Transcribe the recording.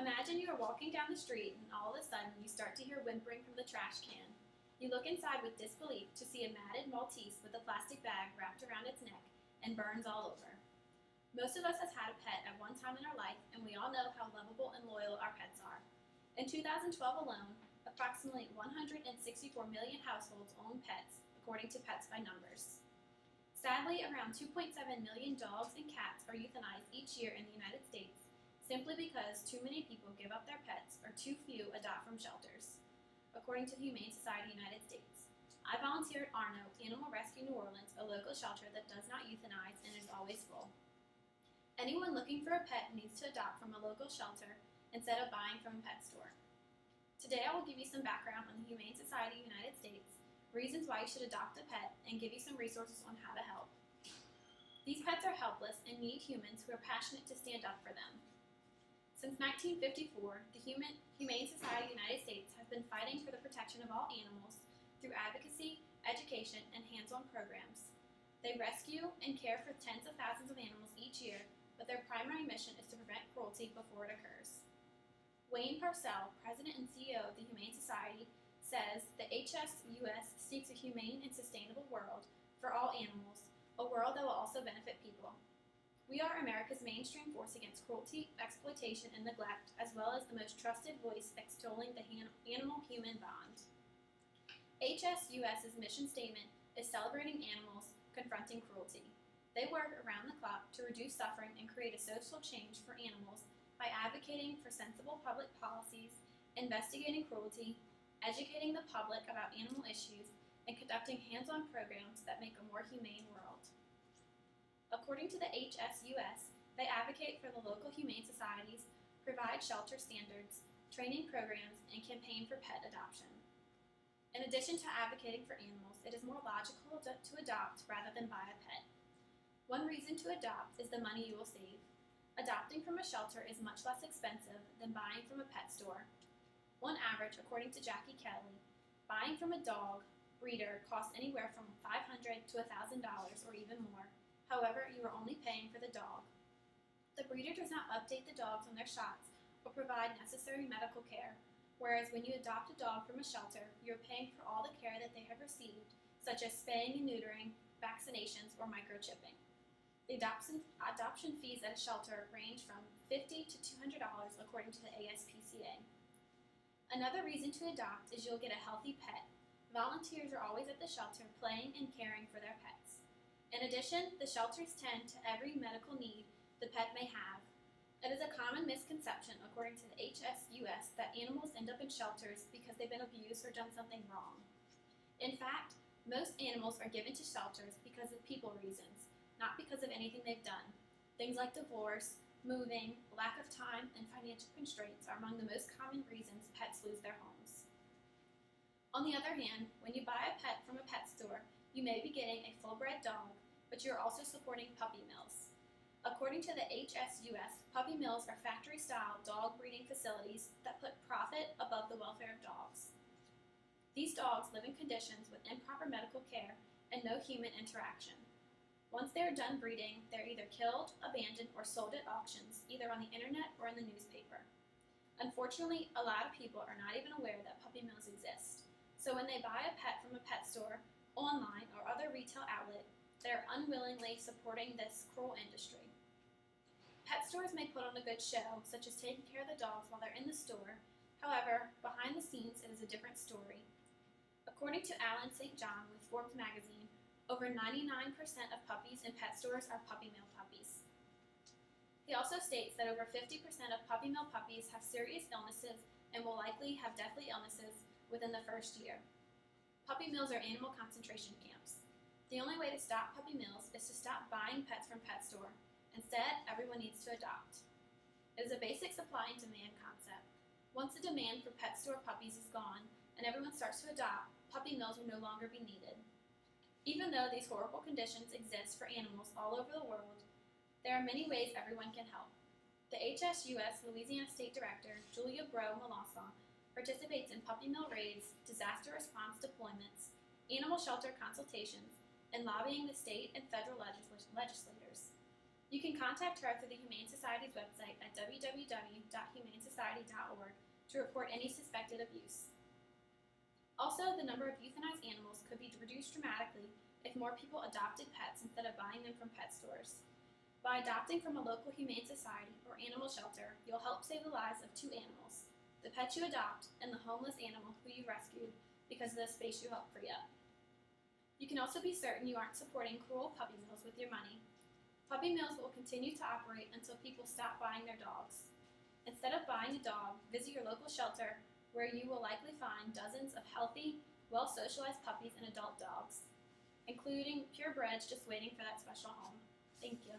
Imagine you are walking down the street and all of a sudden you start to hear whimpering from the trash can. You look inside with disbelief to see a matted Maltese with a plastic bag wrapped around its neck and burns all over. Most of us has had a pet at one time in our life, and we all know how lovable and loyal our pets are. In 2012 alone, approximately 164 million households own pets, according to Pets by Numbers. Sadly, around 2.7 million dogs and cats are euthanized each year in the United States, simply because too many people give up their pets or too few adopt from shelters, according to the Humane Society of the United States. I volunteer at Arno Animal Rescue New Orleans, a local shelter that does not euthanize and is always full. Anyone looking for a pet needs to adopt from a local shelter instead of buying from a pet store. Today I will give you some background on the Humane Society of the United States, reasons why you should adopt a pet, and give you some resources on how to help. These pets are helpless and need humans who are passionate to stand up for them. Since 1954, the Humane Society of the United States has been fighting for the protection of all animals through advocacy, education, and hands-on programs. They rescue and care for tens of thousands of animals each year, but their primary mission is to prevent cruelty before it occurs. Wayne Parcell, President and CEO of the Humane Society, says the HSUS seeks a humane and sustainable world for all animals, a world that will also benefit people. We are America's mainstream force against cruelty, exploitation, and neglect, as well as the most trusted voice extolling the animal-human bond. HSUS's mission statement is celebrating animals, confronting cruelty. They work around the clock to reduce suffering and create a social change for animals by advocating for sensible public policies, investigating cruelty, educating the public about animal issues, and conducting hands-on programs that make a more humane world. According to the HSUS, they advocate for the local humane societies, provide shelter standards, training programs, and campaign for pet adoption. In addition to advocating for animals, it is more logical to adopt rather than buy a pet. One reason to adopt is the money you will save. Adopting from a shelter is much less expensive than buying from a pet store. On average, according to Jackie Kelly, buying from a dog breeder costs anywhere from $500 to $1,000 or even more. However, you are only paying for the dog. The breeder does not update the dogs on their shots or provide necessary medical care, whereas when you adopt a dog from a shelter, you are paying for all the care that they have received, such as spaying and neutering, vaccinations, or microchipping. The adoption fees at a shelter range from $50 to $200 according to the ASPCA. Another reason to adopt is you'll get a healthy pet. Volunteers are always at the shelter playing and caring for their pets. In addition, the shelters tend to every medical need the pet may have. It is a common misconception, according to the HSUS, that animals end up in shelters because they've been abused or done something wrong. In fact, most animals are given to shelters because of people reasons, not because of anything they've done. Things like divorce, moving, lack of time, and financial constraints are among the most common reasons pets lose their homes. On the other hand, when you buy a pet from a pet store, you may be getting a full-bred dog, but you're also supporting puppy mills. According to the HSUS, puppy mills are factory-style dog breeding facilities that put profit above the welfare of dogs. These dogs live in conditions with improper medical care and no human interaction. Once they are done breeding, they're either killed, abandoned, or sold at auctions, either on the internet or in the newspaper. Unfortunately, a lot of people are not even aware that puppy mills exist. So when they buy a pet from a pet store, online, or other retail outlet, they are unwillingly supporting this cruel industry. Pet stores may put on a good show, such as taking care of the dogs while they're in the store. However, behind the scenes, it is a different story. According to Alan St. John with Forbes magazine, over 99% of puppies in pet stores are puppy mill puppies. He also states that over 50% of puppy mill puppies have serious illnesses and will likely have deathly illnesses within the first year. Puppy mills are animal concentration camps. The only way to stop puppy mills is to stop buying pets from pet store. Instead, everyone needs to adopt. It is a basic supply and demand concept. Once the demand for pet store puppies is gone and everyone starts to adopt, puppy mills will no longer be needed. Even though these horrible conditions exist for animals all over the world, there are many ways everyone can help. The HSUS Louisiana State Director, Julia Bro-Melanson, participates in puppy mill raids, disaster response deployments, animal shelter consultations, and lobbying the state and federal legislators. You can contact her through the Humane Society's website at www.humanesociety.org to report any suspected abuse. Also, the number of euthanized animals could be reduced dramatically if more people adopted pets instead of buying them from pet stores. By adopting from a local humane society or animal shelter, you'll help save the lives of 2 animals, the pet you adopt and the homeless animal who you rescued because of the space you helped free up. You can also be certain you aren't supporting cruel puppy mills with your money. Puppy mills will continue to operate until people stop buying their dogs. Instead of buying a dog, visit your local shelter where you will likely find dozens of healthy, well-socialized puppies and adult dogs, including purebreds just waiting for that special home. Thank you.